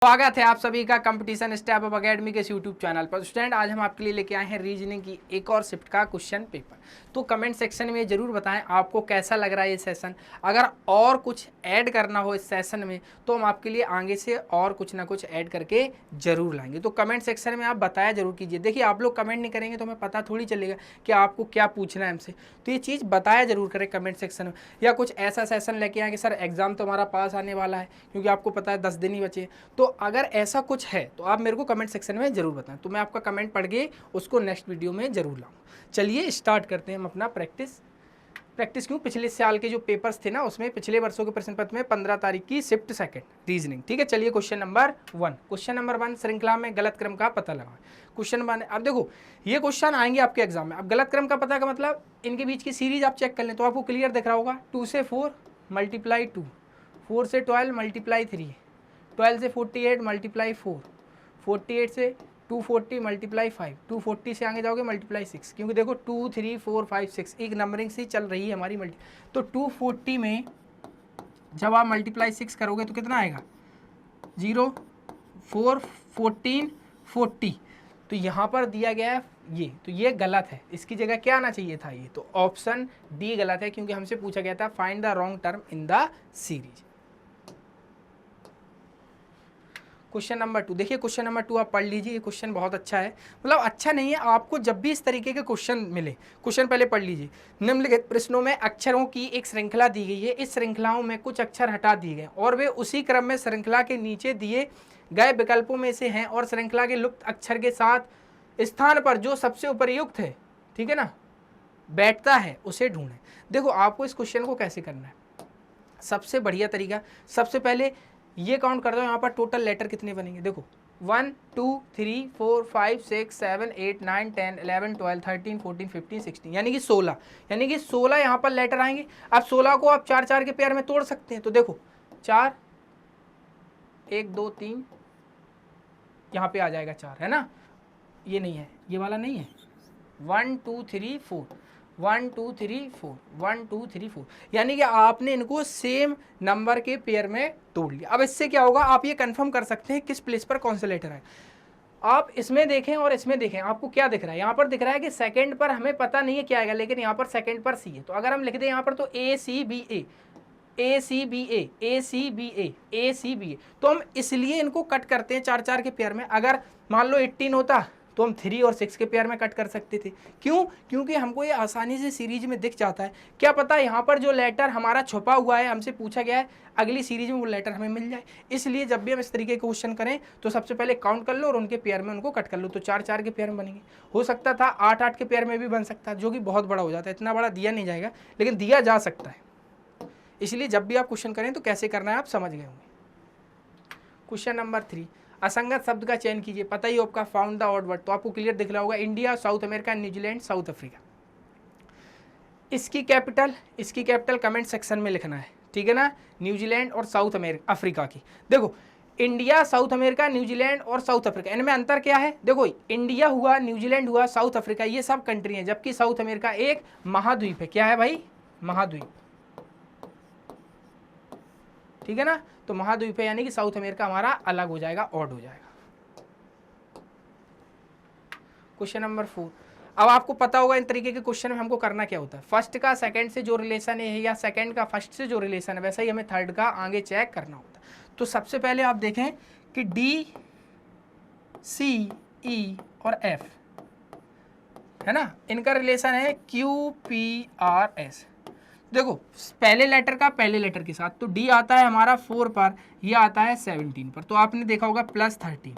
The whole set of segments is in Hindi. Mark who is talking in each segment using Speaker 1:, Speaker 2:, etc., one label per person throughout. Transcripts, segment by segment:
Speaker 1: स्वागत है आप सभी का कंपटीशन स्टेप अप अकेडमी के यूट्यूब चैनल पर। स्टूडेंट, आज हम आपके लिए लेके आए हैं रीजनिंग की एक और शिफ्ट का क्वेश्चन पेपर। तो कमेंट सेक्शन में जरूर बताएं आपको कैसा लग रहा है ये सेशन। अगर और कुछ ऐड करना हो इस सेशन में तो हम आपके लिए आगे से और कुछ ना कुछ ऐड करके जरूर लाएंगे। तो कमेंट सेक्शन में आप बताया जरूर कीजिए। देखिए, आप लोग कमेंट नहीं करेंगे तो हमें पता थोड़ी चलेगा कि आपको क्या पूछना है हमसे। तो ये चीज़ बताया जरूर करें कमेंट सेक्शन में, या कुछ ऐसा सेशन लेके आए कि सर एग्जाम तो हमारा पास आने वाला है, क्योंकि आपको पता है 10 दिन ही बचे। तो अगर ऐसा कुछ है तो आप मेरे को कमेंट सेक्शन में जरूर बताएं, तो मैं आपका कमेंट पढ़ के उसको नेक्स्ट वीडियो में जरूर लाऊं। चलिए स्टार्ट करते हैं हम अपना प्रैक्टिस क्यों, पिछले साल के जो पेपर्स थे ना उसमें पिछले वर्षों के प्रश्न पत्र में 15 तारीख की शिफ्ट सेकंड रीजनिंग। ठीक है, चलिए क्वेश्चन नंबर 1 श्रृंखला में गलत क्रम का पता लगाएं। क्वेश्चन 1, अब देखो ये क्वेश्चन आएंगे आपके एग्जाम में। अब गलत क्रम का पता का मतलब इनके बीच की सीरीज आप चेक कर लें तो आपको क्लियर दिख रहा होगा। 2 से 4 मल्टीप्लाई 2, 4 से 12 मल्टीप्लाई 3, 12 से 48 मल्टीप्लाई 4, 48 से 240 मल्टीप्लाई 5, 240 से आगे जाओगे मल्टीप्लाई 6, क्योंकि देखो 2 3 4 5 6 एक नंबरिंग सी चल रही है हमारी मल्टी। तो 240 में जब आप मल्टीप्लाई 6 करोगे तो कितना आएगा, 0 4 14 40। तो यहाँ पर दिया गया है ये, तो ये गलत है, इसकी जगह क्या आना चाहिए था ये, तो ऑप्शन डी गलत है, क्योंकि हमसे पूछा गया था find the wrong term in the series. Question number 2, देखिए क्वेश्चन नंबर 2 आप पढ़ लीजिए। ये क्वेश्चन बहुत अच्छा है, मतलब अच्छा नहीं है, आपको जब भी इस तरीके के क्वेश्चन मिले, क्वेश्चन पहले पढ़ लीजिए। निम्नलिखित प्रश्नों में अक्षरों की एक श्रृंखला दी गई है, इस श्रृंखलाओं में कुछ अक्षर हटा दिए गए और वे उसी क्रम में श्रृंखला के नीचे दिए गए विकल्पों में से हैं, और श्रृंखला के लुप्त अक्षर के साथ स्थान पर जो सबसे उपयुक्त है, ठीक है ना, बैठता है उसे ढूंढें। देखो आपको इस क्वेश्चन को कैसे करना है, सबसे बढ़िया तरीका, सबसे पहले ये काउंट कर दो यहाँ पर टोटल लेटर कितने बनेंगे। देखो 1 2 3 4 5 6 7 8 9 10 11 12 13 14 15 16, यानी कि 16, यानी कि 16 यहाँ पर लेटर आएंगे। अब 16 को आप 4 4 के पेयर में तोड़ सकते हैं। तो देखो 4 1 2 3 यहाँ पे आ जाएगा 4, है ना, ये नहीं है, ये वाला नहीं है। 1 2 3 4 1 2 3 4 1 2 3 4, यानी कि आपने इनको सेम नंबर के पेयर में तोड़ लिया। अब इससे क्या होगा, आप ये कंफर्म कर सकते हैं किस प्लेस पर कौन सा लेटर है। आप इसमें देखें और इसमें देखें, आपको क्या दिख रहा है, यहाँ पर दिख रहा है कि सेकंड पर हमें पता नहीं है क्या आएगा, लेकिन यहाँ पर सेकंड पर सी है। तो अगर हम लिख दें यहाँ पर तो ए सी बी ए, ए सी बी ए, ए सी बी ए, ए सी बी ए, तो हम इसलिए इनको कट करते हैं 4 4 के पेयर में। अगर मान लो 18 होता तो हम 3 और 6 के पेयर में कट कर सकते थे। क्यों, क्योंकि हमको ये आसानी से सीरीज में दिख जाता है। क्या पता यहाँ पर जो लेटर हमारा छुपा हुआ है, हमसे पूछा गया है, अगली सीरीज में वो लेटर हमें मिल जाए। इसलिए जब भी हम इस तरीके के क्वेश्चन करें तो सबसे पहले काउंट कर लो और उनके पेयर में उनको कट कर लो। तो 4 4 के पेयर में बनेंगे, हो सकता था 8 8 के पेयर में भी बन सकता है, जो कि बहुत बड़ा हो जाता है। इतना बड़ा दिया नहीं जाएगा, लेकिन दिया जा सकता है। इसलिए जब भी आप क्वेश्चन करें तो कैसे करना है आप समझ गए होंगे। क्वेश्चन नंबर 3, असंगत शब्द का चयन कीजिए। पता ही आपका फाउंड द ऑड वर्ड, तो आपको क्लियर दिख रहा होगा, India, south America, New Zealand, south Africa. इसकी कैपिटल कमेंट सेक्शन में लिखना है, ठीक है ना, न्यूजीलैंड और साउथ अफ्रीका की। देखो इंडिया, साउथ अमेरिका, न्यूजीलैंड और साउथ अफ्रीका, इनमें अंतर क्या है। देखो इंडिया हुआ, न्यूजीलैंड हुआ, साउथ अफ्रीका, ये सब कंट्री हैं, जबकि साउथ अमेरिका एक महाद्वीप है। क्या है भाई, महाद्वीप, ठीक है ना, तो महाद्वीप है, यानी कि साउथ अमेरिका हमारा अलग हो जाएगा, ऑड हो जाएगा। क्वेश्चन नंबर 4, अब आपको पता होगा इन तरीके के क्वेश्चन में हमको करना क्या होता है। फर्स्ट का सेकंड से जो रिलेशन है, या सेकंड का फर्स्ट से जो रिलेशन है, वैसा ही हमें थर्ड का आगे चेक करना होता है। तो सबसे पहले आप देखें कि डी, सी, ई और एफ, है ना, इनका रिलेशन है क्यू पी आर एस। देखो पहले लेटर का पहले लेटर के साथ, तो डी आता है हमारा 4 पर, यह आता है 17 पर, तो आपने देखा होगा +13।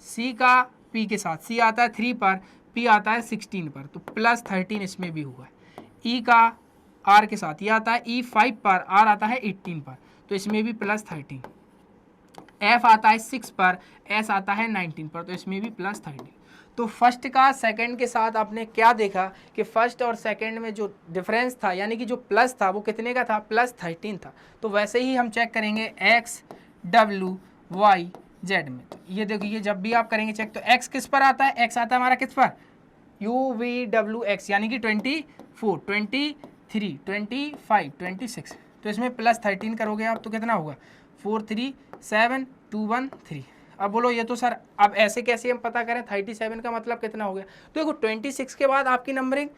Speaker 1: सी का पी के साथ, सी आता है 3 पर, पी आता है 16 पर, तो +13 इसमें भी हुआ है। ई का आर के साथ, यह आता है ई 5 पर, आर आता है 18 पर, तो इसमें भी +13। एफ आता है 6 पर, एस आता है 19 पर, तो इसमें भी +13। तो फर्स्ट का सेकंड के साथ आपने क्या देखा कि फर्स्ट और सेकंड में जो डिफरेंस था, यानी कि जो प्लस था वो कितने का था, +13 था। तो वैसे ही हम चेक करेंगे एक्स डब्ल्यू वाई जेड में। तो ये देखिए जब भी आप करेंगे चेक, तो एक्स किस पर आता है, एक्स आता है हमारा किस पर, यू वी डब्ल्यू एक्स, यानी कि 24 23 25 26। तो इसमें +13 करोगे आप तो कितना होगा, 4 3 7 2 1 3। अब बोलो ये तो सर अब ऐसे कैसे हम पता करें 37 का मतलब कितना हो गया। तो देखो 26 के बाद आपकी नंबरिंग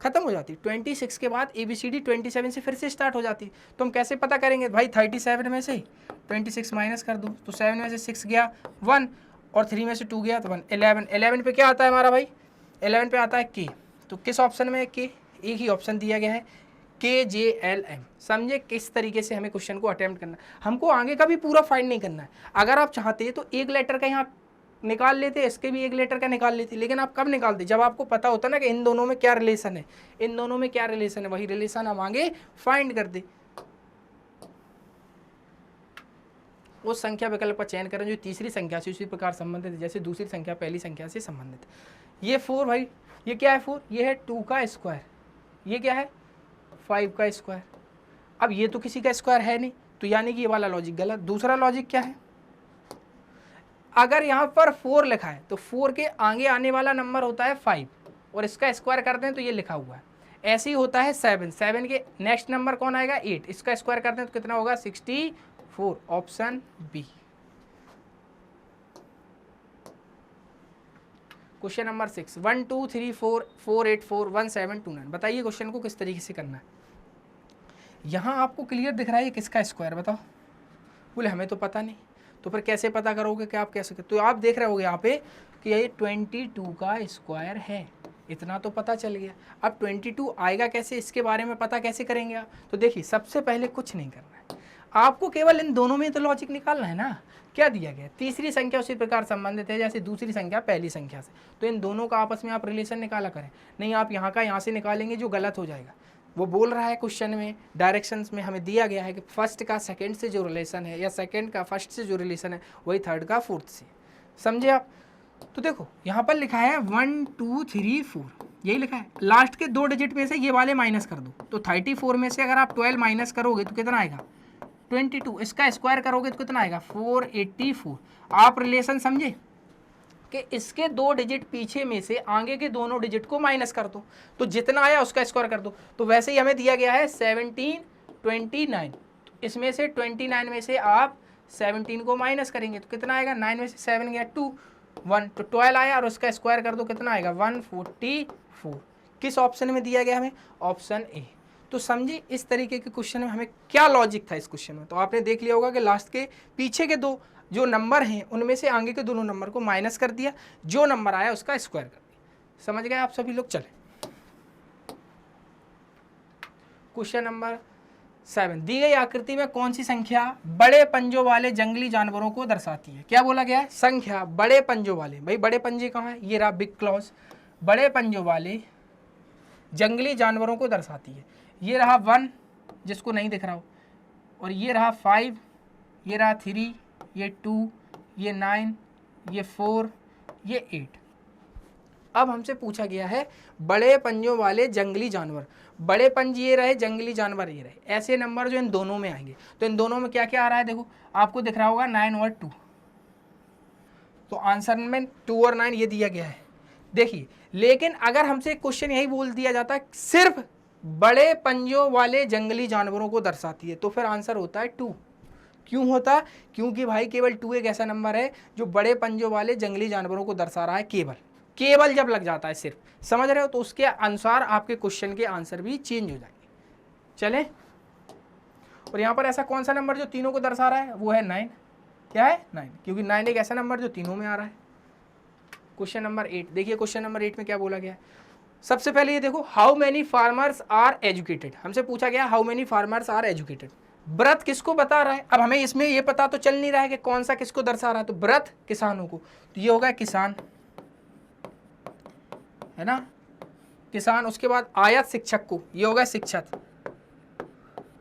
Speaker 1: खत्म हो जाती, 26 के बाद ABCD 27 से फिर से स्टार्ट हो जाती। तो हम कैसे पता करेंगे भाई 37 में से 26 माइनस कर दो, तो 7 में से 6 गया 1 और 3 में से 2 गया तो 1। 11 पे क्या आता है हमारा भाई, 11 पे आता है K। तो किस ऑप्शन में है K, एक ही ऑप्शन दिया गया है KJLM। समझे किस तरीके से हमें क्वेश्चन को अटेम्प्ट करना है। हमको आगे का भी पूरा फाइंड नहीं करना है। अगर आप चाहते तो एक लेटर का यहाँ निकाल लेते, इसके भी एक लेटर का निकाल लेते, लेकिन आप कब निकालते, जब आपको पता होता ना कि इन दोनों में क्या रिलेशन है, इन दोनों में क्या रिलेशन है, वही रिलेशन हम आगे फाइंड करते। उस संख्या विकल्प का चयन करें जो तीसरी संख्या से उसी प्रकार संबंधित है जैसे दूसरी संख्या पहली संख्या से संबंधित। ये 4 भाई, ये क्या है 4, ये है 2 का स्क्वायर, ये क्या है 5 का स्क्वायर। अब ये तो किसी का स्क्वायर है नहीं, तो यानी कि ये वाला लॉजिक गलत। दूसरा लॉजिक क्या है, अगर यहाँ पर 4 लिखा है तो 4 के आगे आने वाला नंबर होता है 5 और इसका स्क्वायर करते हैं तो ये लिखा हुआ है। ऐसे ही होता है 7 के नेक्स्ट नंबर कौन आएगा 8, इसका स्क्वायर करते हैं तो कितना होगा 64, ऑप्शन बी। Question number 6, 1 2 3 4 4 8 4 1 7 2 9। बताइए क्वेश्चन को किस तरीके से करना है। यहाँ आपको क्लियर दिख रहा है किसका स्क्वायर, बताओ। बोले हमें तो पता नहीं, तो फिर कैसे पता करोगे कि आप कैसे, तो आप देख रहे होगे यहाँ पे कि ये 22 का स्क्वायर है, इतना तो पता चल गया। अब 22 आएगा कैसे, इसके बारे में पता कैसे करेंगे आप। तो देखिए सबसे पहले कुछ नहीं करना है, आपको केवल इन दोनों में तो लॉजिक निकालना है ना। क्या दिया गया, तीसरी संख्या उसी प्रकार संबंधित है जैसे दूसरी संख्या पहली संख्या से, तो इन दोनों का आपस में आप रिलेशन निकाला करें। नहीं आप यहाँ का यहाँ से निकालेंगे जो गलत हो जाएगा। वो बोल रहा है क्वेश्चन में डायरेक्शंस में हमें दिया गया है कि फर्स्ट का सेकंड से जो रिलेशन है या सेकंड का फर्स्ट से जो रिलेशन है वही थर्ड का फोर्थ से। समझे आप। तो देखो यहाँ पर लिखा है 1 2 3 4, यही लिखा है। लास्ट के 2 डिजिट में से ये वाले माइनस कर दो, तो 34 में से अगर आप 12 माइनस करोगे तो कितना आएगा 22। इसका स्क्वायर करोगे तो कितना आएगा 484। आप रिलेशन समझे कि इसके 2 डिजिट पीछे में से आगे के दोनों डिजिट को माइनस कर दो, तो जितना आया उसका स्क्वायर कर दो। तो वैसे ही हमें दिया गया है 17 29, तो इसमें से 29 में से आप 17 को माइनस करेंगे तो कितना आएगा, 9 में से 7 गया 2 1, तो 12 आया और उसका स्क्वायर कर दो कितना आएगा 144। किस ऑप्शन में दिया गया हमें, ऑप्शन ए। तो समझिए इस तरीके के क्वेश्चन में हमें क्या लॉजिक था इस क्वेश्चन में। तो आपने देख लिया होगा कि लास्ट के पीछे के 2 जो नंबर हैं उनमें से आगे के दोनों नंबर को माइनस कर दिया, जो नंबर आया उसका स्क्वायर कर दिया। समझ गए आप सभी लोग। चले क्वेश्चन नंबर 7, दी गई आकृति में कौन सी संख्या बड़े पंजों वाले जंगली जानवरों को दर्शाती है। क्या बोला गया है, संख्या बड़े पंजों वाले। भाई बड़े पंजे कहाँ है, ये रहा बिग क्लॉज, बड़े पंजों वाले जंगली जानवरों को दर्शाती है। ये रहा 1 जिसको नहीं दिख रहा हो, और ये रहा 5, ये रहा 3, ये 2, ये 9, ये 4, ये 8। अब हमसे पूछा गया है बड़े पंजों वाले जंगली जानवर। बड़े पंज ये रहे, जंगली जानवर ये रहे, ऐसे नंबर जो इन दोनों में आएंगे। तो इन दोनों में क्या क्या आ रहा है, देखो आपको दिख रहा होगा 9 और 2। तो आंसर में 2 और 9 ये दिया गया है। देखिए लेकिन अगर हमसे क्वेश्चन यही बोल दिया जाता है सिर्फ बड़े पंजों वाले जंगली जानवरों को दर्शाती है, तो फिर आंसर होता है 2। क्यों होता, क्योंकि भाई केवल 2 एक ऐसा नंबर है जो बड़े पंजों वाले जंगली जानवरों को दर्शा रहा है। केवल जब लग जाता है सिर्फ, समझ रहे हो, तो उसके अनुसार आपके क्वेश्चन के आंसर भी चेंज हो जाएंगे। चले, और यहाँ पर ऐसा कौन सा नंबर जो तीनों को दर्शा रहा है, वो है 9। क्या है 9, क्योंकि 9 एक ऐसा नंबर जो तीनों में आ रहा है। क्वेश्चन नंबर 8, देखिए क्वेश्चन नंबर 8 में क्या बोला गया है। सबसे पहले ये देखो, how many farmers are educated. हमसे पूछा गया how many farmers are educated. व्रत किसको बता रहा है। अब हमें इसमें ये पता तो चल नहीं रहा है कि कौन सा किसको दर्शा रहा है, तो व्रत किसानों को, तो ये होगा किसान, है ना, किसान। उसके बाद आयत शिक्षक को, ये होगा शिक्षक।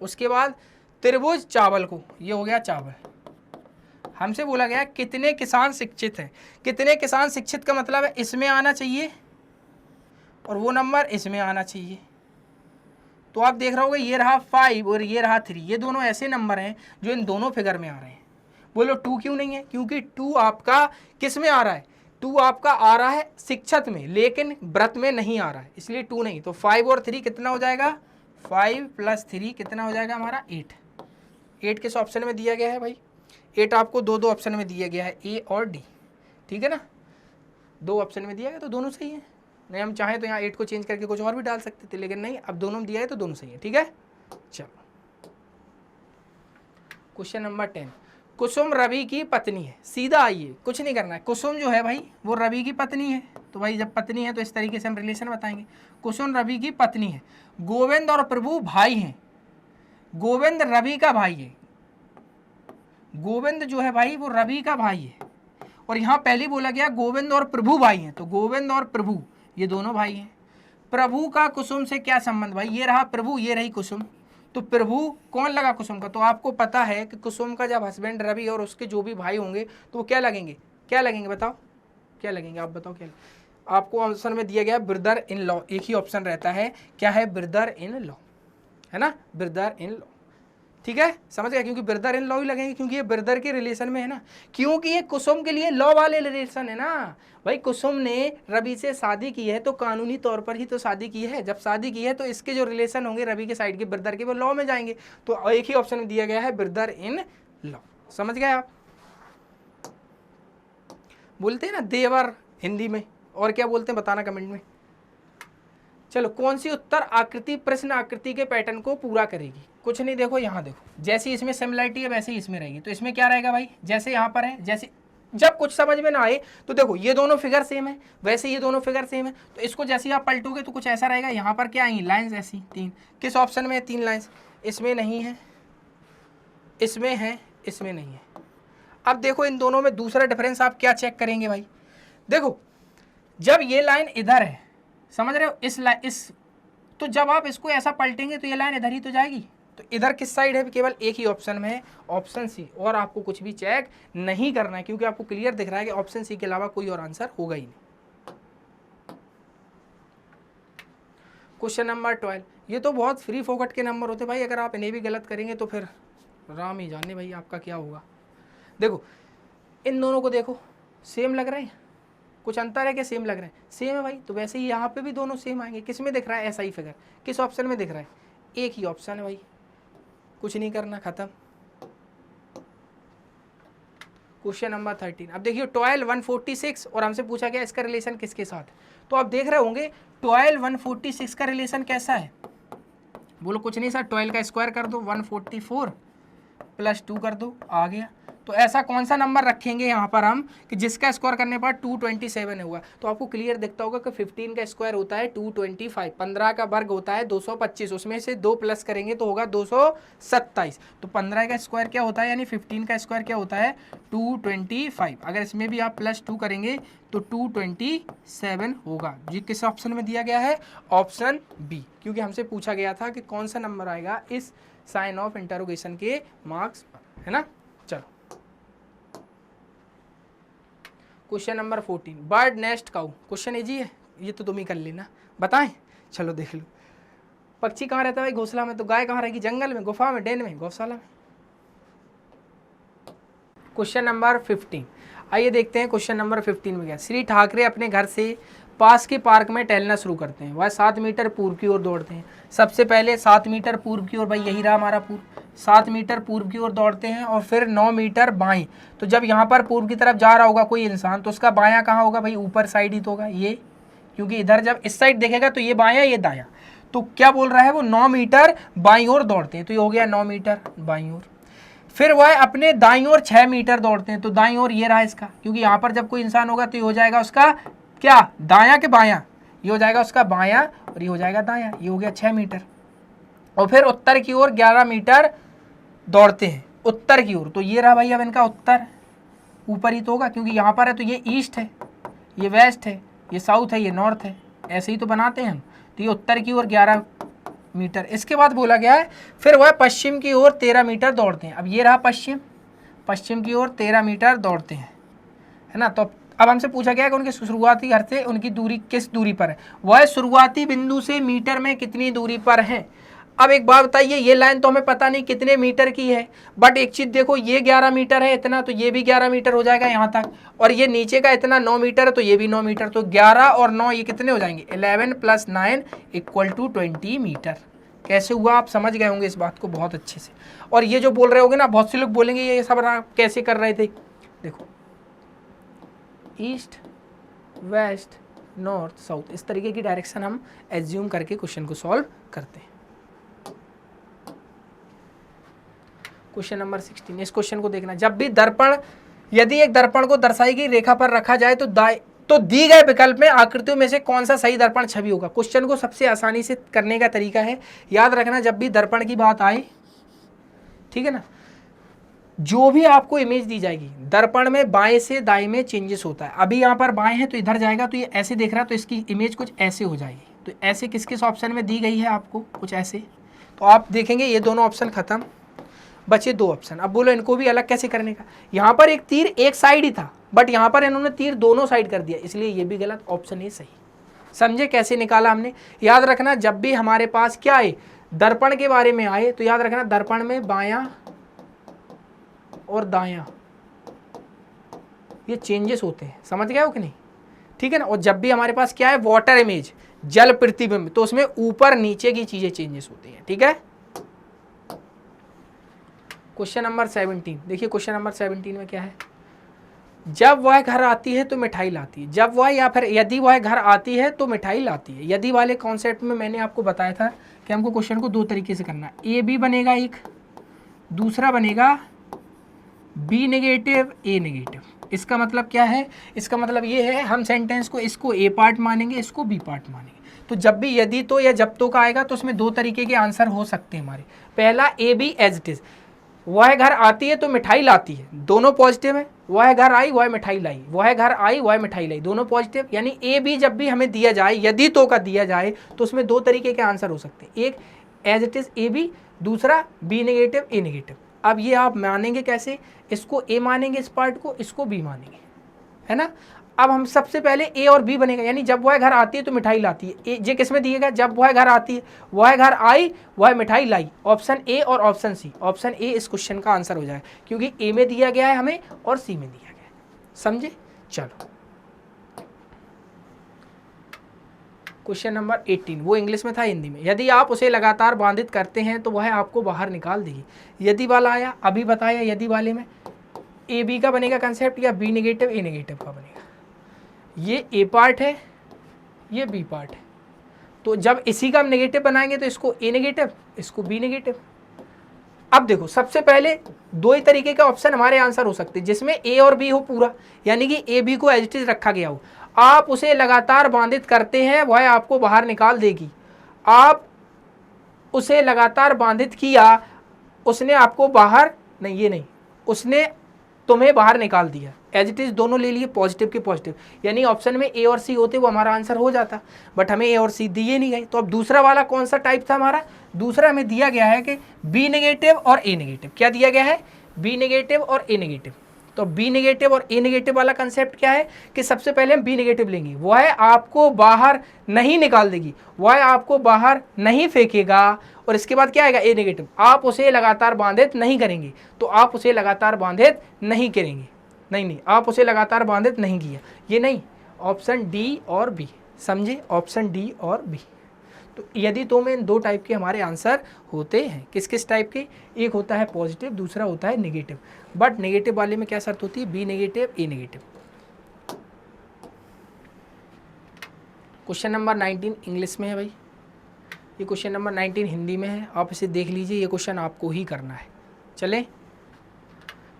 Speaker 1: उसके बाद त्रिभुज चावल को, ये हो गया चावल। हमसे बोला गया कितने किसान शिक्षित हैं। कितने किसान शिक्षित का मतलब है इसमें आना चाहिए और वो नंबर इसमें आना चाहिए। तो आप देख रहे होगे ये रहा 5 और ये रहा 3, ये दोनों ऐसे नंबर हैं जो इन दोनों फिगर में आ रहे हैं। बोलो 2 क्यों नहीं है, क्योंकि 2 आपका किस में आ रहा है, 2 आपका आ रहा है शिक्षक में, लेकिन व्रत में नहीं आ रहा है, इसलिए 2 नहीं। तो 5 और 3 कितना हो जाएगा, 5 + 3 कितना हो जाएगा हमारा 8। 8 किस ऑप्शन में दिया गया है भाई, 8 आपको दो ऑप्शन में दिया गया है, ए और डी, ठीक है ना, 2 ऑप्शन में दिया गया तो दोनों सही है। नहीं हम चाहें तो यहाँ 8 को चेंज करके कुछ और भी डाल सकते थे, लेकिन नहीं, अब दोनों में दिया है तो दोनों सही है, ठीक है। चलो क्वेश्चन नंबर 10, कुसुम रवि की पत्नी है। सीधा आइए, कुछ नहीं करना है। कुसुम जो है भाई वो रवि की पत्नी है, तो भाई जब पत्नी है तो इस तरीके से हम रिलेशन बताएंगे। कुसुम रवि की पत्नी है, गोविंद और प्रभु भाई हैं, गोविंद रवि का भाई है, गोविंद जो है भाई वो रवि का भाई है, और यहाँ पहले बोला गया गोविंद और प्रभु भाई हैं, तो गोविंद और प्रभु ये दोनों भाई हैं। प्रभु का कुसुम से क्या संबंध भाई, ये रहा प्रभु, ये रही कुसुम, तो प्रभु कौन लगा कुसुम का, तो आपको पता है कि कुसुम का जब हस्बैंड रवि और उसके जो भी भाई होंगे तो वो क्या लगेंगे, क्या लगेंगे बताओ, क्या लगेंगे आप बताओ, क्या आपको ऑप्शन में दिया गया ब्रदर इन लॉ, एक ही ऑप्शन रहता है, क्या है, ब्रदर इन लॉ, है ना, ब्रदर इन लॉ, ठीक है, समझ गया, क्योंकि ब्रदर इन लॉ ही लगेंगे क्योंकि ये ब्रदर के रिलेशन में है ना, क्योंकि ये कुसुम के लिए लॉ वाले रिलेशन है ना भाई। कुसुम ने रवि से शादी की है तो कानूनी तौर पर ही तो शादी की है, जब शादी की है तो इसके जो रिलेशन होंगे रवि के साइड के ब्रदर के वो लॉ में जाएंगे, तो एक ही ऑप्शन में दिया गया है ब्रदर इन लॉ, समझ गए आप। बोलते हैं ना देवर हिंदी में, और क्या बोलते हैं बताना कमेंट में। चलो कौन सी उत्तर आकृति प्रश्न आकृति के पैटर्न को पूरा करेगी, कुछ नहीं, देखो यहाँ देखो, जैसी इसमें सिमिलरिटी है वैसे ही इसमें रहेगी, तो इसमें क्या रहेगा भाई, जैसे यहाँ पर है, जैसे जब कुछ समझ में ना आए तो देखो ये दोनों फिगर सेम है, वैसे ये दोनों फिगर सेम है, तो इसको जैसे ही आप पलटोगे तो कुछ ऐसा रहेगा। यहाँ पर क्या आएंगी लाइन्स ऐसी 3, किस ऑप्शन में है 3 लाइन्स, इसमें नहीं है, इसमें है, इसमें नहीं है। अब देखो इन दोनों में दूसरा डिफरेंस आप क्या चेक करेंगे भाई, देखो जब ये लाइन इधर है, समझ रहे हो, इस तो जब आप इसको ऐसा पलटेंगे तो ये लाइन इधर ही तो जाएगी, तो इधर किस साइड है, केवल एक ही ऑप्शन में है, ऑप्शन सी, और आपको कुछ भी चेक नहीं करना है क्योंकि आपको क्लियर दिख रहा है कि ऑप्शन सी के अलावा कोई और आंसर होगा ही नहीं। क्वेश्चन नंबर 12, ये तो बहुत फ्री फोकट के नंबर होते भाई, अगर आप इन्हें भी गलत करेंगे तो फिर राम ही जाने भाई आपका क्या होगा। देखो इन दोनों को देखो सेम लग रहे हैं, कुछ अंतर है कि सेम लग रहे हैं, सेम है भाई, तो वैसे ही यहाँ पे भी दोनों सेम आएंगे। किस में दिख रहा है ऐसा ही फिगर, किस ऑप्शन में दिख रहा है, एक ही ऑप्शन है भाई, कुछ नहीं करना, खत्म। क्वेश्चन नंबर 13, अब देखिए 12 146 और हमसे पूछा गया इसका रिलेशन किसके साथ, तो आप देख रहे होंगे 12 146 का रिलेशन कैसा है, बोलो कुछ नहीं सर, 12 का स्क्वायर कर दो, 144 + 2 कर दो, आ गया। तो ऐसा कौन सा नंबर रखेंगे यहाँ पर हम कि जिसका स्क्वायर करने पर 227 होगा, तो आपको क्लियर दिखता होगा कि 15 का स्क्वायर होता है 225, 15 का वर्ग होता है 225, उसमें से 2 प्लस करेंगे तो होगा 227, तो 15 का स्क्वायर क्या होता है, यानी 15 का स्क्वायर क्या होता है 225, अगर इसमें भी आप +2 करेंगे तो 227 होगा। जी किस ऑप्शन में दिया गया है, ऑप्शन बी, क्योंकि हमसे पूछा गया था कि कौन सा नंबर आएगा इस साइन ऑफ इंटरोगेशन के मार्क्स पर, है ना। चलो क्वेश्चन नंबर 14, बर्ड नेस्ट काऊ, क्वेश्चन इजी है, ये तो तुम ही कर लेना, बताएं, चलो देख लो। पक्षी कहाँ रहता है भाई, घोंसला में, तो गाय कहाँ रहेगी, जंगल में, गुफा में, डेन में, गौशाला में। क्वेश्चन नंबर 15, आइए देखते हैं क्वेश्चन नंबर 15 में क्या। श्री ठाकरे अपने घर से पास के पार्क में टहलना शुरू करते हैं, वह 7 मीटर पूर्व की ओर दौड़ते हैं। सबसे पहले 7 मीटर पूर्व की ओर, भाई यही रहा हमारा पूर्व, 7 मीटर पूर्व की ओर दौड़ते हैं और फिर 9 मीटर बाएं। तो जब यहाँ पर पूर्व की तरफ जा रहा होगा कोई इंसान तो उसका बायां कहाँ होगा भाई, ऊपर साइड ही तो होगा ये, क्योंकि इधर जब इस साइड देखेगा तो ये बायां ये दायां, तो क्या बोल रहा है वो 9 मीटर बाईं ओर दौड़ते हैं, तो ये हो गया 9 मीटर बाईं ओर। फिर वह अपने दाईं ओर 6 मीटर दौड़ते हैं, तो दाईं ओर ये रहा इसका, क्योंकि यहाँ पर जब कोई इंसान होगा तो ये हो जाएगा उसका क्या, दायां के बायां, ये हो जाएगा उसका बायां और ये हो जाएगा दायां, ये हो गया 6 मीटर। और फिर उत्तर की ओर 11 मीटर दौड़ते हैं, उत्तर की ओर, तो ये रहा भाई अब इनका उत्तर, ऊपर ही तो होगा क्योंकि यहाँ पर है, तो ये ईस्ट है, ये वेस्ट है, ये साउथ है, ये नॉर्थ है, ऐसे ही तो बनाते हैं हम, तो ये उत्तर की ओर 11 मीटर। इसके बाद बोला गया है फिर वह पश्चिम की ओर 13 मीटर दौड़ते हैं। अब ये रहा पश्चिम, पश्चिम की ओर 13 मीटर दौड़ते हैं, है ना। तो अब हमसे पूछा गया कि उनके शुरुआती घर से उनकी दूरी किस दूरी पर है, वह शुरुआती बिंदु से मीटर में कितनी दूरी पर है। अब एक बात बताइए, ये लाइन तो हमें पता नहीं कितने मीटर की है, बट एक चीज़ देखो, ये 11 मीटर है इतना, तो ये भी 11 मीटर हो जाएगा यहाँ तक, और ये नीचे का इतना 9 मीटर है तो ये भी 9 मीटर, तो 11 और 9 ये कितने हो जाएंगे, 11 + 9 = 20 मीटर। कैसे हुआ आप समझ गए होंगे इस बात को बहुत अच्छे से। और ये जो बोल रहे होगे ना, बहुत से लोग बोलेंगे ये सब कैसे कर रहे थे। देखो ईस्ट वेस्ट नॉर्थ साउथ, इस तरीके की डायरेक्शन हम एज्यूम करके क्वेश्चन को सॉल्व करते हैं। क्वेश्चन नंबर 16, इस क्वेश्चन को देखना। जब भी दर्पण, यदि एक दर्पण को दर्शाई गई रेखा पर रखा जाए तो दी गए विकल्प में आकृतियों में से कौन सा सही दर्पण छवि होगा। क्वेश्चन को सबसे आसानी से करने का तरीका है, याद रखना जब भी दर्पण की बात आए, ठीक है ना, जो भी आपको इमेज दी जाएगी दर्पण में बाएं से दाएं में चेंजेस होता है। अभी यहाँ पर बाएं है तो इधर जाएगा, तो ये ऐसे देख रहा है तो इसकी इमेज कुछ ऐसे हो जाएगी। तो ऐसे किस किस ऑप्शन में दी गई है आपको, कुछ ऐसे। तो आप देखेंगे ये दोनों ऑप्शन खत्म, बचे दो ऑप्शन। अब बोलो इनको भी अलग कैसे करने का। यहाँ पर एक तीर एक साइड ही था, बट यहाँ पर इन्होंने तीर दोनों साइड कर दिया, इसलिए ये भी गलत, ऑप्शन ए सही। समझे कैसे निकाला हमने। याद रखना जब भी हमारे पास क्या आए, दर्पण के बारे में आए, तो याद रखना दर्पण में बायां और दायां ये चेंजेस होते हैं, समझ गए हो कि नहीं, ठीक है ना। और जब भी हमारे पास क्या है, वाटर इमेज, जल प्रतिबिंब, तो उसमें ऊपर नीचे की चीजें चेंजेस होती हैं, ठीक है। क्वेश्चन नंबर 17 देखिए, क्वेश्चन नंबर 17 में क्या है। जब वह घर आती है तो मिठाई लाती है। जब वह या फिर यदि वह घर आती है तो मिठाई लाती है। यदि वाले कॉन्सेप्ट में मैंने आपको बताया था कि हमको क्वेश्चन को दो तरीके से करना है, ए बी बनेगा एक, दूसरा बनेगा बी नेगेटिव ए नेगेटिव। इसका मतलब क्या है, इसका मतलब ये है हम सेंटेंस को इसको ए पार्ट मानेंगे, इसको बी पार्ट मानेंगे। तो जब भी यदि तो या जब तो का आएगा तो उसमें दो तरीके के आंसर हो सकते हैं हमारे। पहला A B as it is, वह घर आती है तो मिठाई लाती है, दोनों पॉजिटिव है। वह घर आई वह मिठाई लाई, वह घर आई वह मिठाई लाई, दोनों पॉजिटिव। यानी ए बी जब भी हमें दिया जाए, यदि तो का दिया जाए, तो उसमें दो तरीके के आंसर हो सकते हैं, एक as it is A B, दूसरा बी नेगेटिव ए नेगेटिव। अब ये आप मानेंगे कैसे, इसको ए मानेंगे इस पार्ट को, इसको बी मानेंगे, है ना। अब हम सबसे पहले ए और बी बनेगा, यानी जब वह घर आती है तो मिठाई लाती है। ये किस में दिएगा, जब वह घर आती है, वह घर आई वह मिठाई लाई, ऑप्शन ए और ऑप्शन सी। ऑप्शन ए इस क्वेश्चन का आंसर हो जाएगा, क्योंकि ए में दिया गया है हमें और सी में दिया गया है, समझे। चलो क्वेश्चन नंबर 18, वो इंग्लिश में था, हिंदी में। यदि आप उसे लगातार बाधित करते हैं तो वह आपको बाहर निकाल देगी। यदि वाला आया, अभी बताया यदि वाले में ए बी का बनेगा कंसेप्ट या बी नेगेटिव ए नेगेटिव का बनेगा। ये ए पार्ट है, ये बी पार्ट है, तो जब इसी का हम नेगेटिव बनाएंगे तो इसको ए नेगेटिव, इसको बी नेगेटिव। अब देखो सबसे पहले दो ही तरीके के ऑप्शन हमारे आंसर हो सकते हैं, जिसमें ए और बी हो पूरा, यानी कि ए बी को एज इट इज रखा गया हो। आप उसे लगातार बाधित करते हैं, वह आपको बाहर निकाल देगी। आप उसे लगातार बाधित किया, उसने आपको बाहर नहीं, ये नहीं, उसने तुम्हें बाहर निकाल दिया, एज इट इज दोनों ले लिए, पॉजिटिव के पॉजिटिव। यानी ऑप्शन में ए और सी होते वो हमारा आंसर हो जाता, बट हमें ए और सी दिए नहीं गए। तो अब दूसरा वाला कौन सा टाइप था हमारा, दूसरा हमें दिया गया है कि बी नेगेटिव और ए नेगेटिव। क्या दिया गया है, बी नेगेटिव और ए नेगेटिव। तो बी नेगेटिव और ए नेगेटिव वाला कंसेप्ट क्या है कि सबसे पहले हम बी नेगेटिव लेंगे, वह आपको बाहर नहीं निकाल देगी, वह आपको बाहर नहीं फेंकेगा। और इसके बाद क्या आएगा, ए नेगेटिव, आप उसे लगातार बाधित नहीं करेंगे। तो आप उसे लगातार बाधित नहीं करेंगे, नहीं, आप उसे लगातार बाधित नहीं किया, ये नहीं, ऑप्शन डी और बी, समझे, ऑप्शन डी और बी। तो यदि तो में इन दो टाइप के हमारे आंसर होते हैं। किस किस टाइप के, एक होता है पॉजिटिव, दूसरा होता है नेगेटिव। बट नेगेटिव वाले में क्या शर्त होती है, B negative A negative. Question number 19 English में है भाई, ये क्वेश्चन नंबर 19 हिंदी में है, आप इसे देख लीजिए, ये क्वेश्चन आपको ही करना है। चले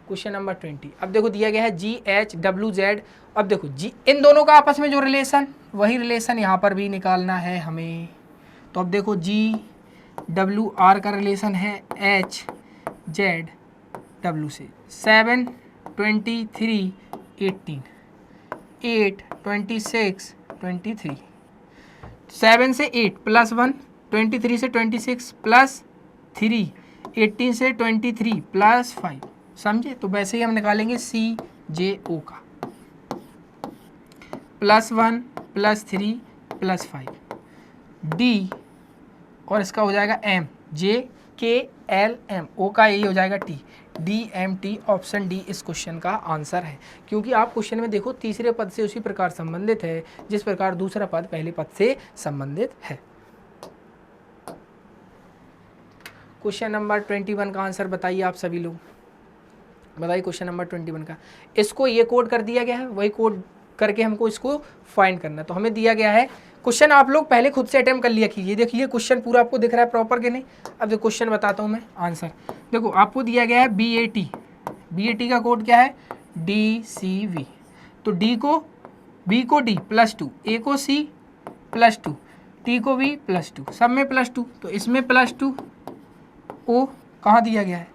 Speaker 1: क्वेश्चन नंबर 20। अब देखो दिया गया है जी एच डब्ल्यू जेड। अब देखो जी, इन दोनों का आपस में जो रिलेशन, वही रिलेशन यहाँ पर भी निकालना है हमें। तो अब देखो जी डब्ल्यू आर का रिलेशन है एच जेड डब्ल्यू से, 7 23 18, 8 26 23, 7 से 8 प्लस 1, 23 से 26 प्लस 3, 18 से 23 प्लस 5, समझे। तो वैसे ही हम निकालेंगे सी जे ओ का, +1 +3 +5 डी, और इसका हो जाएगा एम, जे के एल एम, ओ का यही हो जाएगा T, D M T. Option D इस क्वेश्चन का आंसर है, क्योंकि आप क्वेश्चन में देखो तीसरे पद से उसी प्रकार संबंधित है जिस प्रकार दूसरा पद पहले पद से संबंधित है। क्वेश्चन नंबर 21 का आंसर बताइए आप सभी लोग, बताइए क्वेश्चन नंबर 21 का। इसको ये कोड कर दिया गया है, वही कोड करके हमको इसको फाइंड करना। तो हमें दिया गया है क्वेश्चन, आप लोग पहले खुद से अटेम्प्ट कर लिया कीजिए। देखिए क्वेश्चन पूरा आपको दिख रहा है प्रॉपर के नहीं। अब देखो क्वेश्चन बताता हूँ मैं आंसर। देखो आपको दिया गया है BAT, BAT का कोड क्या है DCV। तो B को D +2, A को C +2, T को B +2, सब में +2। तो इसमें +2, O कहाँ दिया गया है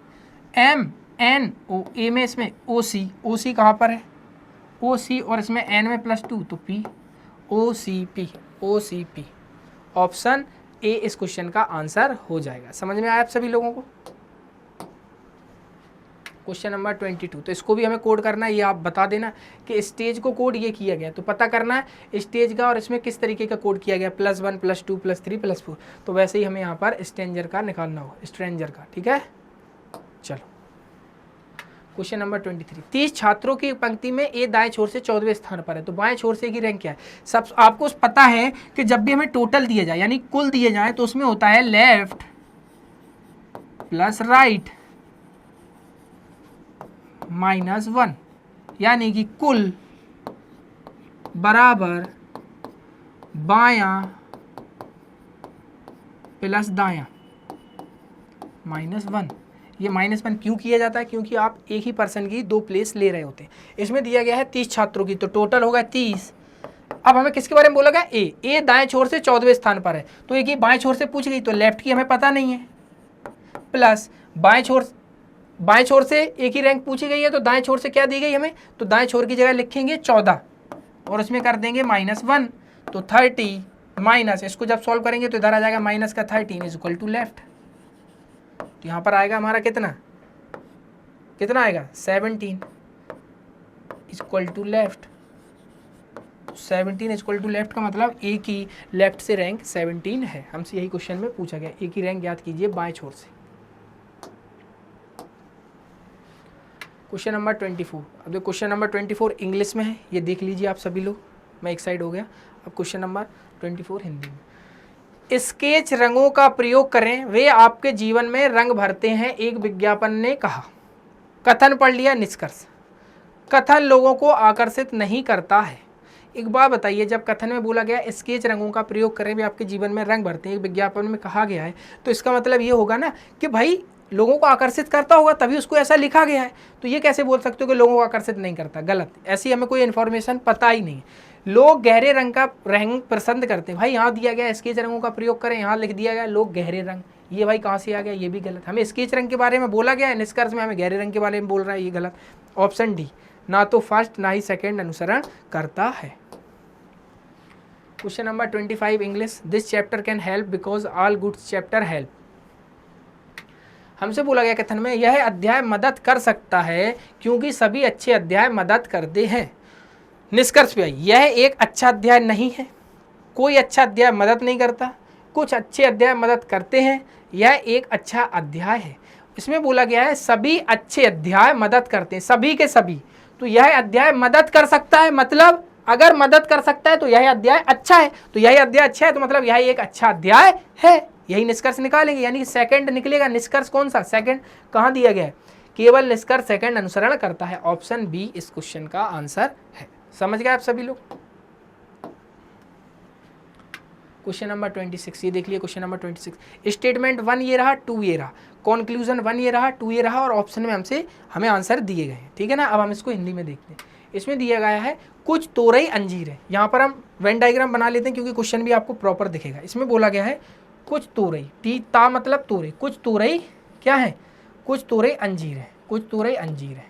Speaker 1: MNO, A में इसमें OC कहाँ पर है OC, और इसमें N में +2 तो P, OCP। ऑप्शन ए इस क्वेश्चन का आंसर हो जाएगा। समझ में आया आप सभी लोगों को? क्वेश्चन नंबर 22, तो इसको भी हमें कोड करना है। ये आप बता देना कि स्टेज को कोड ये किया गया, तो पता करना है स्टेज का और इसमें किस तरीके का कोड किया गया, +1 +2 +3 +4। तो वैसे ही हमें यहाँ पर स्ट्रेंजर का निकालना होगा, स्ट्रेंजर का। ठीक है, चलो क्वेश्चन नंबर 23। 30 छात्रों की पंक्ति में ए दाएं छोर से 14वें स्थान पर है, तो बाएं छोर से की रैंक क्या है? सब आपको पता है कि जब भी हमें टोटल दिए जाए यानी कुल दिए जाए तो उसमें होता है लेफ्ट प्लस राइट -1, यानी कि कुल बराबर बायां प्लस दायां -1। ये -1 क्यों किया जाता है? क्योंकि आप एक ही पर्सन की 2 प्लेस ले रहे होते हैं। इसमें दिया गया है 30 छात्रों की, तो टोटल होगा 30। अब हमें किसके बारे में बोला गया? ए दाएं छोर से 14वें स्थान पर है, तो एक ही बाएं छोर से पूछ गई, तो लेफ्ट की हमें पता नहीं है, प्लस बाएं छोर से एक ही रैंक पूछी गई है, तो दाएं छोर से क्या दी गई हमें? तो दाएं छोर की जगह लिखेंगे 14 और उसमें कर देंगे -1, तो 30 माइनस, इसको जब सॉल्व करेंगे तो इधर आ जाएगा माइनस का 13 इक्वल टू लेफ्ट। तो यहाँ पर आएगा हमारा कितना आएगा 17 equal to left. 17 equal to left का मतलब ए की लेफ्ट से रैंक 17 है। हमसे यही क्वेश्चन में पूछा गया, ए की रैंक याद कीजिए बाएं छोर से। Question number 24। अब जो क्वेश्चन नंबर 24 इंग्लिश में है, ये देख लीजिए आप सभी लोग। मैं एक साइड हो गया। अब क्वेश्चन नंबर 24 हिंदी में। स्केच रंगों का प्रयोग करें, वे आपके जीवन में रंग भरते हैं, एक विज्ञापन ने कहा। कथन पढ़ लिया, निष्कर्ष। कथन लोगों को आकर्षित नहीं करता है। एक बात बताइए, जब कथन में बोला गया स्केच रंगों का प्रयोग करें, वे आपके जीवन में रंग भरते हैं, एक विज्ञापन में कहा गया है, तो इसका मतलब ये होगा ना कि भाई लोगों को आकर्षित करता होगा, तभी उसको ऐसा लिखा गया है। तो ये कैसे बोल सकते हो कि लोगों को आकर्षित नहीं करता? गलत, ऐसी हमें कोई इन्फॉर्मेशन पता ही नहीं। लोग गहरे रंग का रंग पसंद करते हैं। भाई यहाँ दिया गया स्केच रंगों का प्रयोग करें, यहाँ लिख दिया गया लोग गहरे रंग, ये भाई कहाँ से आ गया? ये भी गलत। हमें स्केच रंग के बारे में बोला गया है, निष्कर्ष में हमें गहरे रंग के बारे में बोल रहा है, ये गलत। ऑप्शन डी, ना तो फर्स्ट ना ही सेकेंड अनुसरण करता है। Question number 25 English. This chapter can help because all good chapter help. हमसे बोला गया कथन में, यह अध्याय मदद कर सकता है क्योंकि सभी अच्छे अध्याय मदद करते हैं। निष्कर्ष पे आई, यह एक अच्छा अध्याय नहीं है। कोई अच्छा अध्याय मदद नहीं करता, कुछ अच्छे अध्याय मदद करते हैं। यह एक अच्छा अध्याय है। इसमें बोला गया है सभी अच्छे अध्याय मदद करते हैं, सभी के सभी। तो यह अध्याय मदद कर सकता है, मतलब अगर मदद कर सकता है तो यह अध्याय अच्छा है। तो यह अध्याय अच्छा है तो मतलब यह एक अच्छा अध्याय है। यही निष्कर्ष निकालेंगे, यानी कि सेकंड निकलेगा। निष्कर्ष कौन सा? सेकंड। कहाँ दिया गया है? केवल निष्कर्ष सेकंड अनुसरण करता है। ऑप्शन बी इस क्वेश्चन का आंसर है। समझ गए आप सभी लोग? क्वेश्चन नंबर 26, ये देख लिया। क्वेश्चन नंबर 26, स्टेटमेंट 1 ये रहा, 2 ये रहा, कॉन्क्लूजन 1 ये रहा, 2 ये रहा, और ऑप्शन में हमें आंसर दिए गए हैं। ठीक है ना? अब हम इसको हिंदी में देखते हैं। इसमें दिया गया है कुछ तोरई अंजीर है। यहाँ पर हम वेन डायग्राम बना लेते हैं क्योंकि क्वेश्चन भी आपको प्रॉपर दिखेगा। इसमें बोला गया है कुछ तोरई, ता मतलब तोरई, कुछ तोरई क्या है? कुछ तोरई अंजीर है, कुछ तोरई अंजीर है।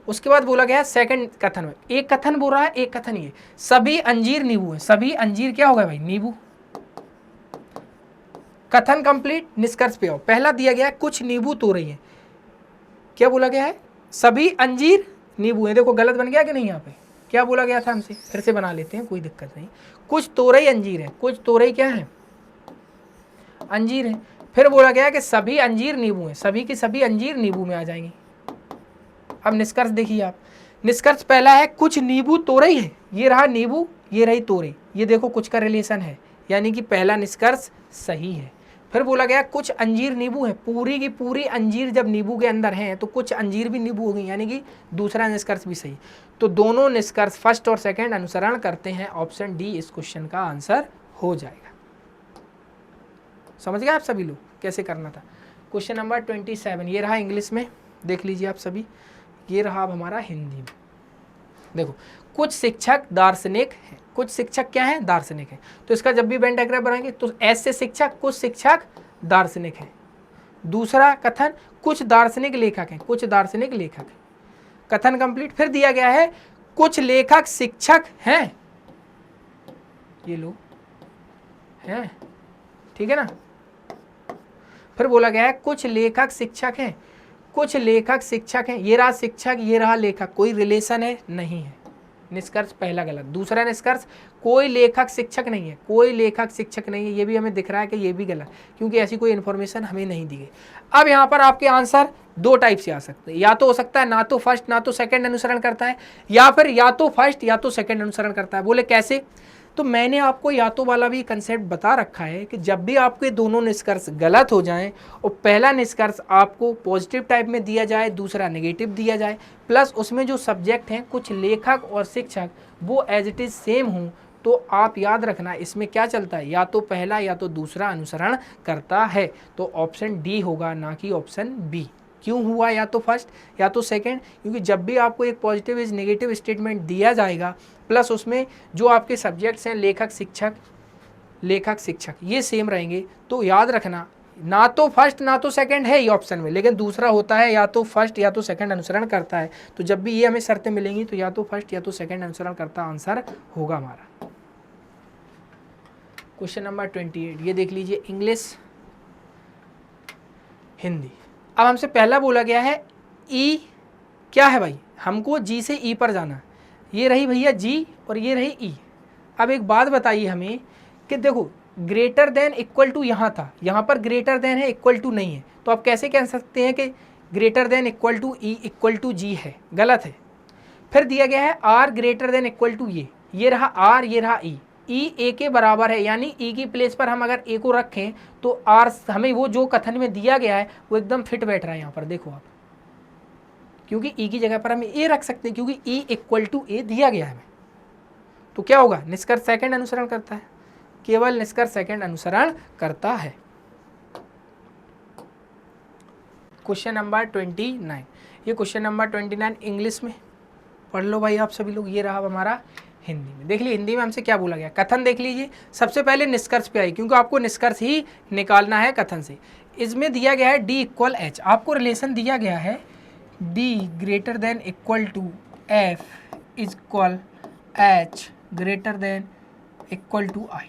Speaker 1: उसके बाद बोला गया है सेकंड कथन में, एक कथन बोल रहा है, एक कथन ये, सभी अंजीर नींबू है। सभी अंजीर क्या होगा भाई? नींबू। कथन कंप्लीट, निष्कर्ष पे आओ। पहला दिया गया है कुछ नींबू तोरई है। क्या बोला गया है? सभी अंजीर नींबू है। देखो गलत बन गया कि नहीं? यहाँ पे क्या बोला गया था हमसे? फिर से बना लेते हैं, कोई दिक्कत नहीं। कुछ तोरई अंजीर है, कुछ तोरई क्या है? अंजीर है। फिर बोला गया कि सभी अंजीर नींबू है, सभी की सभी अंजीर नींबू में आ जाएंगे। अब निष्कर्ष देखिए आप। निष्कर्ष पहला है कुछ नींबू तोरई है, ये रहा नींबू, ये रही तोरई, ये देखो कुछ का रिलेशन है, यानी कि पहला निष्कर्ष सही है। फिर बोला गया कुछ अंजीर नींबू है, पूरी की पूरी अंजीर जब नींबू के अंदर हैं तो कुछ अंजीर भी नींबू हो गई, यानी कि दूसरा निष्कर्ष भी सही। तो दोनों निष्कर्ष फर्स्ट और सेकंड अनुसरण करते हैं, ऑप्शन डी इस क्वेश्चन का आंसर हो जाएगा। समझ गए आप सभी लोग कैसे करना था। क्वेश्चन नंबर 27 ये रहा इंग्लिश में, देख लीजिए आप सभी, ये रहा अब हमारा हिंदी में। देखो कुछ शिक्षक दार्शनिक हैं, कुछ शिक्षक क्या हैं, दार्शनिक हैं। तो इसका जब भी वेन डायग्राम बनाएंगे तो एस से शिक्षक, कुछ शिक्षक दार्शनिक हैं। दूसरा कथन कुछ दार्शनिक लेखक हैं, कुछ दार्शनिक लेखक हैं, कथन कंप्लीट। फिर दिया गया है कुछ लेखक शिक्षक हैं, ये लोग हैं, ठीक है ना। फिर बोला गया है कुछ लेखक शिक्षक हैं, कुछ लेखक शिक्षक हैं, ये रहा शिक्षक ये रहा लेखक, कोई रिलेशन है नहीं है, निष्कर्ष पहला गलत। दूसरा निष्कर्ष कोई लेखक शिक्षक नहीं है, कोई लेखक शिक्षक नहीं है, ये भी हमें दिख रहा है कि ये भी गलत, क्योंकि ऐसी कोई इन्फॉर्मेशन हमें नहीं दी गई। अब यहाँ पर आपके आंसर दो टाइप से आ सकते हैं, या तो हो सकता है ना तो फर्स्ट ना तो सेकंड अनुसरण करता है, या फिर या तो फर्स्ट या तो सेकंड अनुसरण करता है। बोले कैसे, तो मैंने आपको या तो वाला भी कंसेप्ट बता रखा है कि जब भी आपके दोनों निष्कर्ष गलत हो जाएं और पहला निष्कर्ष आपको पॉजिटिव टाइप में दिया जाए, दूसरा नेगेटिव दिया जाए, प्लस उसमें जो सब्जेक्ट हैं कुछ लेखक और शिक्षक वो एज इट इज़ सेम हों, तो आप याद रखना इसमें क्या चलता है, या तो पहला या तो दूसरा अनुसरण करता है। तो ऑप्शन डी होगा, ना कि ऑप्शन बी। क्यों हुआ या तो फर्स्ट या तो सेकंड, क्योंकि जब भी आपको एक पॉजिटिव इज नेगेटिव स्टेटमेंट दिया जाएगा प्लस उसमें जो आपके सब्जेक्ट्स हैं लेखक शिक्षक ये सेम रहेंगे, तो याद रखना ना तो फर्स्ट ना तो सेकंड है ये ऑप्शन में, लेकिन दूसरा होता है या तो फर्स्ट या तो सेकंड अनुसरण करता है। तो जब भी ये हमें शर्तें मिलेंगी तो या तो फर्स्ट या तो सेकंड अनुसरण करता आंसर होगा हमारा। क्वेश्चन नंबर 28 ये देख लीजिए, इंग्लिश हिंदी। अब हमसे पहला बोला गया है ई क्या है भाई, हमको जी से ई पर जाना, ये रही भैया जी और ये रही ई। अब एक बात बताइए हमें कि देखो ग्रेटर देन इक्वल टू यहाँ था, यहाँ पर ग्रेटर देन है इक्वल टू नहीं है, तो आप कैसे कह सकते हैं कि greater than equal to E equal to G है, गलत है। फिर दिया गया है R greater than equal to ये रहा आर ये रहा ई ए के बराबर है, यानी ई की प्लेस पर हम अगर ए को रखें तो आर हमें वो जो कथन में दिया गया है वो एकदम फिट बैठ रहा है यहाँ पर, देखो आप, क्योंकि ई की जगह पर हम ए रख सकते हैं क्योंकि ई इक्वल टू ए दिया गया है हमें। तो क्या होगा, निष्कर्ष सेकंड अनुसरण करता है, केवल निष्कर्ष सेकंड अनुसरण करता है। क्वेश्चन नंबर 29 ये क्वेश्चन नंबर 29 इंग्लिश में पढ़ लो भाई आप सभी लोग। ये रहा हमारा हिंदी में, देख लीजिए हिंदी में हमसे क्या बोला गया, कथन देख लीजिए। सबसे पहले निष्कर्ष पे आई, क्योंकि आपको निष्कर्ष ही निकालना है कथन से। इसमें दिया गया है डी इक्वल एच, आपको रिलेशन दिया गया है D greater than equal to F is equal H greater than equal to I.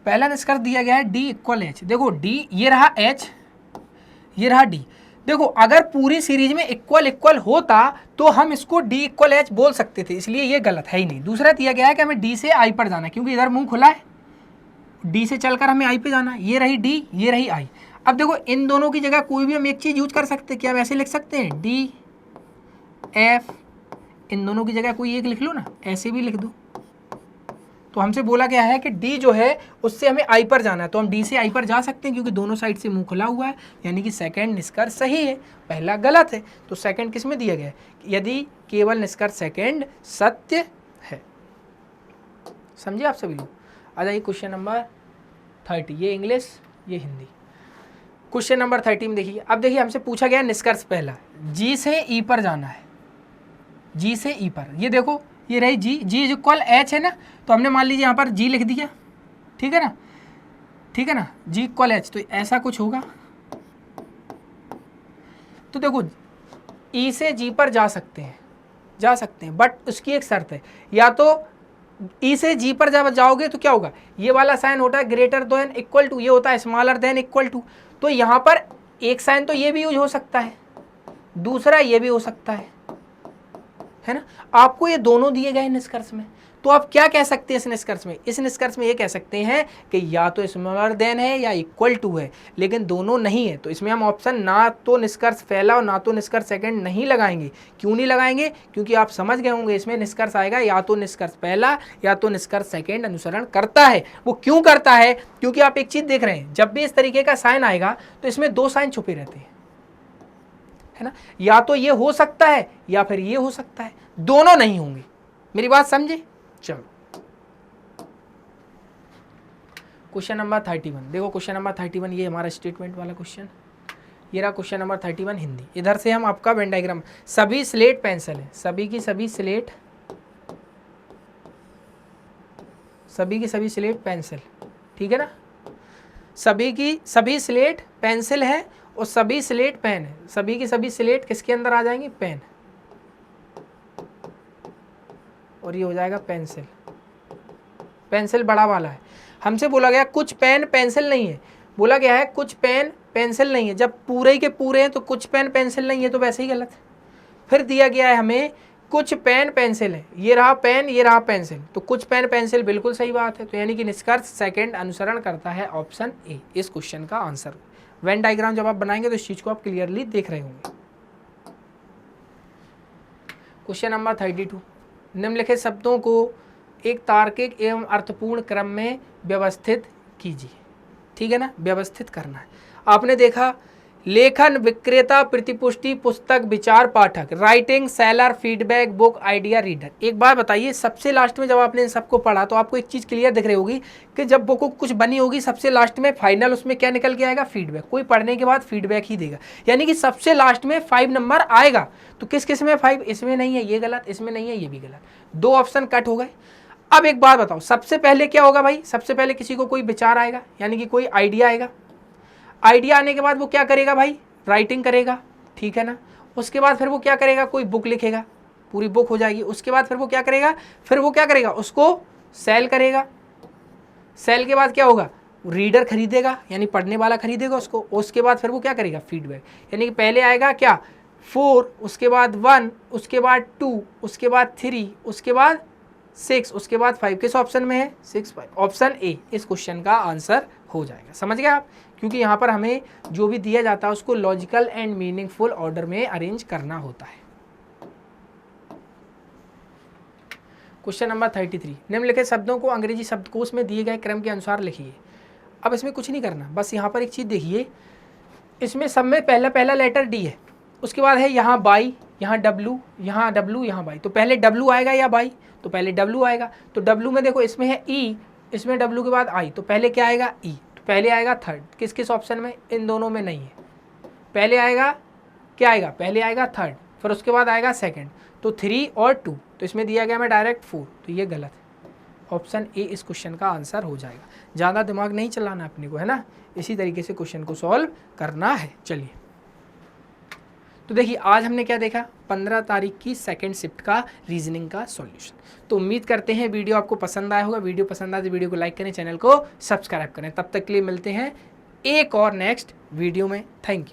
Speaker 1: पहला निष्कर्ष दिया गया है डी इक्वल एच, देखो डी ये रहा एच ये रहा डी। देखो अगर पूरी सीरीज में इक्वल इक्वल होता तो हम इसको डी इक्वल एच बोल सकते थे, इसलिए ये गलत है ही नहीं। दूसरा दिया गया है कि हमें डी से आई पर जाना है, क्योंकि इधर मुंह खुला है, डी से चलकर हमें आई पे जाना है। ये रही डी ये रही आई। अब देखो इन दोनों की जगह कोई भी हम एक चीज़ यूज कर सकते हैं, क्या हम ऐसे लिख सकते हैं डी एफ, इन दोनों की जगह कोई एक लिख लो ना, ऐसे भी लिख दो। तो हमसे बोला गया है कि डी जो है उससे हमें आई पर जाना है, तो हम डी से आई पर जा सकते हैं क्योंकि दोनों साइड से मुंह खुला हुआ है, यानी कि सेकंड निष्कर्ष सही है, पहला गलत है। तो सेकंड किस में दिया गया है, यदि केवल निष्कर्ष सेकंड सत्य है। समझे आप सभी लोग। आ जाइए क्वेश्चन नंबर 30, ये इंग्लिश ये हिंदी। क्वेश्चन नंबर 30 में देखिए, अब देखिए हमसे पूछा गया निष्कर्ष पहला, जी से ई पर जाना है, जी से ई पर। ये देखो ये रही जी, जी इज इक्वल एच है ना, तो हमने मान लीजिए यहाँ पर जी लिख दिया, ठीक है ना, ठीक है ना, जी इक्वल एच, तो ऐसा कुछ होगा। तो देखो ई से जी पर जा सकते हैं, बट उसकी एक शर्त है, या तो ई से जी पर जब जाओगे तो क्या होगा, ये वाला साइन होता है ग्रेटर देन इक्वल टू, ये होता है स्मॉलर देन इक्वल टू। तो यहाँ पर एक साइन तो ये भी यूज हो सकता है, दूसरा ये भी हो सकता है, है ना। आपको ये दोनों दिए गए निष्कर्ष में, तो आप क्या कह सकते हैं इस निष्कर्ष में? इस निष्कर्ष में ये कह सकते हैं कि या तो स्मॉलर देन है या इक्वल टू है, लेकिन दोनों नहीं है। तो इसमें हम ऑप्शन ना तो निष्कर्ष पहला और ना तो निष्कर्ष सेकंड नहीं लगाएंगे। क्यों नहीं लगाएंगे? क्योंकि आप समझ गए होंगे इसमें निष्कर्ष आएगा या तो निष्कर्ष पहला या तो निष्कर्ष सेकंड अनुसरण करता है। वो क्यों करता है? क्योंकि आप एक चीज देख रहे हैं, जब भी इस तरीके का साइन आएगा तो इसमें दो साइन छुपे रहते हैं, है ना। या तो ये हो सकता है या फिर ये हो सकता है, दोनों नहीं होंगे। मेरी बात समझे? चलो क्वेश्चन नंबर 31 देखो। क्वेश्चन नंबर 31 ये हमारा स्टेटमेंट वाला क्वेश्चन, ये रहा क्वेश्चन नंबर 31 हिंदी। इधर से हम आपका वेन डायग्राम, सभी स्लेट पेंसिल है, सभी की सभी स्लेट पेंसिल, ठीक है ना। सभी की सभी स्लेट पेंसिल है और सभी स्लेट पेन है। सभी की सभी स्लेट किसके अंदर आ जाएंगी? पेन, और ये हो जाएगा पेंसिल। पेंसिल बड़ा वाला है। हमसे बोला गया कुछ पेन पेंसिल नहीं है, बोला गया है कुछ पेन पेंसिल नहीं है। जब पूरे के पूरे हैं तो कुछ पेन पेंसिल नहीं है, तो वैसे ही गलत। फिर दिया गया है हमें कुछ पेन पेंसिल है, ये रहा पेन ये रहा पेंसिल, तो कुछ पेन पेंसिल बिल्कुल सही बात है। तो यानी कि निष्कर्ष सेकंड अनुसरण करता है, ऑप्शन ए इस क्वेश्चन का आंसर। वेन डायग्राम जब आप बनाएंगे तो इस चीज को आप क्लियरली देख रहे होंगे। क्वेश्चन नंबर 32, निम्नलिखित शब्दों को एक तार्किक एवं अर्थपूर्ण क्रम में व्यवस्थित कीजिए, ठीक है ना। व्यवस्थित करना है। आपने देखा लेखन, विक्रेता, प्रतिपुष्टि, पुस्तक, विचार, पाठक, writing, seller, feedback, book, idea, reader. एक बात बताइए, सबसे लास्ट में जब आपने इन सबको पढ़ा तो आपको एक चीज़ क्लियर दिख रही होगी कि जब बुक कुछ बनी होगी सबसे लास्ट में फाइनल उसमें क्या निकल के आएगा? फीडबैक। कोई पढ़ने के बाद फीडबैक ही देगा, यानी कि सबसे लास्ट में 5 नंबर आएगा। तो किस किस में 5? इसमें नहीं है, ये गलत, इसमें नहीं है, ये भी गलत। 2 ऑप्शन कट हो गए। अब एक बात बताओ, सबसे पहले क्या होगा भाई? सबसे पहले किसी को कोई विचार आएगा, यानी कि कोई आइडिया आएगा। आइडिया आने के बाद वो क्या करेगा भाई? राइटिंग करेगा, ठीक है ना। उसके बाद फिर वो क्या करेगा? कोई बुक लिखेगा, पूरी बुक हो जाएगी। उसके बाद फिर वो क्या करेगा? उसको सेल करेगा। सेल के बाद क्या होगा? रीडर खरीदेगा, यानी पढ़ने वाला खरीदेगा उसको। उसके बाद फिर वो क्या करेगा? फीडबैक। यानी कि पहले आएगा क्या? 4, उसके बाद 1, उसके बाद 2, उसके बाद 3, उसके बाद 6, उसके बाद 5। किस ऑप्शन में है? 6, 5। ऑप्शन ए इस क्वेश्चन का आंसर हो जाएगा। समझ गए आप? क्योंकि यहाँ पर हमें जो भी दिया जाता है उसको लॉजिकल एंड मीनिंगफुल ऑर्डर में अरेंज करना होता है। क्वेश्चन नंबर 33, निम्नलिखित शब्दों को अंग्रेजी शब्दकोश में दिए गए क्रम के अनुसार लिखिए। अब इसमें कुछ नहीं करना, बस यहाँ पर एक चीज़ देखिए, इसमें सब में पहला लेटर डी है, उसके बाद है यहाँ बाई, यहाँ डब्लू, यहाँ डब्लू, यहाँ बाई। तो पहले डब्लू आएगा या बाई? तो पहले डब्लू आएगा। तो डब्लू में देखो इसमें है ई, इसमें डब्लू के बाद आई, तो पहले क्या आएगा? ई। तो पहले आएगा थर्ड। किस किस ऑप्शन में? इन दोनों में नहीं है। पहले आएगा क्या आएगा? पहले आएगा थर्ड, फिर उसके बाद आएगा सेकंड, तो 3 और 2। तो इसमें दिया गया हमें डायरेक्ट 4, तो ये गलत है। ऑप्शन ए इस क्वेश्चन का आंसर हो जाएगा। ज़्यादा दिमाग नहीं चलाना अपने को, है ना। इसी तरीके से क्वेश्चन को सॉल्व करना है। चलिए, तो देखिए आज हमने क्या देखा? 15 तारीख की सेकंड शिफ्ट का रीजनिंग का सॉल्यूशन। तो उम्मीद करते हैं वीडियो आपको पसंद आया होगा। वीडियो पसंद आए तो वीडियो को लाइक करें, चैनल को सब्सक्राइब करें। तब तक के लिए मिलते हैं एक और नेक्स्ट वीडियो में। Thank you.